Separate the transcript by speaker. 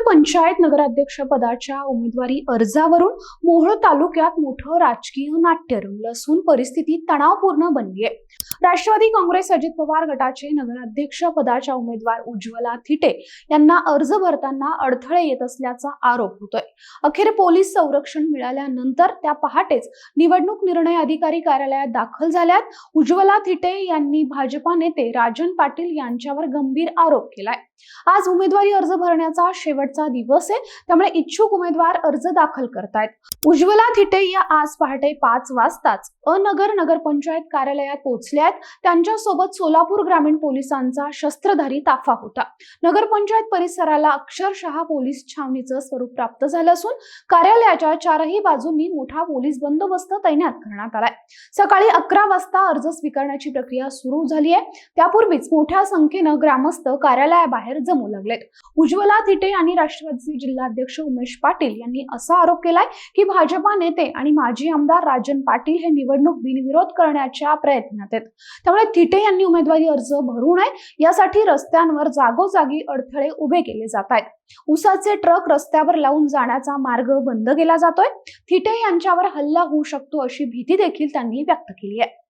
Speaker 1: पंचायत नगराध्यक्ष पदाच्या उमेदवारी अर्जावरून मोहोळ तालुक्यात मोठं राजकीय नाट्य रंगलं असून परिस्थिती तणावपूर्ण बनली आहे। राष्ट्रवादी काँग्रेस अजित पवार गटाचे नगराध्यक्ष पदाच्या उमेदवार उज्ज्वला थिटे यांना अर्ज भरताना अडथळे येत असल्याचा आरोप होतोय। अखेर पोलीस संरक्षण मिळाल्यानंतर त्या पहाटेच निवडणूक निर्णय अधिकारी कार्यालयात दाखल झाल्यात। उज्ज्वला थिटे यांनी भाजपा नेते राजन पाटील यांच्यावर गंभीर आरोप केलाय। आज उमेदवारी अर्ज भरण्याचा शेवटचा दिवस आहे, त्यामुळे इच्छुक उमेदवार अर्ज दाखल करतायत। उज्ज्वला थिटे या आज पहाटे 5 वाजताच नगरपंचायत कार्यालयात पोहोचल्यात। त्यांच्या सोबत सोलापूर ग्रामीण पोलिसांचा शस्त्रधारी ताफा होता। नगरपंचायत परिसराला अक्षरशः पोलीस छावणीचं स्वरूप प्राप्त झालं असून कार्यालयाच्या चारही बाजूंनी मोठा पोलीस बंदोबस्त तैनात करण्यात आलाय। सकाळी 11 वाजता अर्ज स्वीकारण्याची प्रक्रिया सुरू झाली आहे। त्यापूर्वीच मोठ्या संख्येनं ग्रामस्थ कार्यालयाबाहेर जमू लागलेत। उज्ज्वला थिटे आणि राष्ट्रवादीचे जिल्हाध्यक्ष उमेश पाटील यांनी असा आरोप केलाय की भाजपा नेते आणि माजी आमदार राजन पाटील हे निवडणूक बिनविरोध करण्याच्या प्रयत्नात आहेत। त्यामुळे थिटे यांनी उमेदवारी अर्ज भरू नये यासाठी रस्त्यांवर जागोजागी अडथळे उभे केले जात आहेत। ऊसाचे ट्रक रस्त्यावर लावून जाण्याचा मार्ग बंद केला जातोय। थिटे यांच्यावर हल्ला होऊ शकतो अशी भीती देखील त्यांनी व्यक्त केली आहे।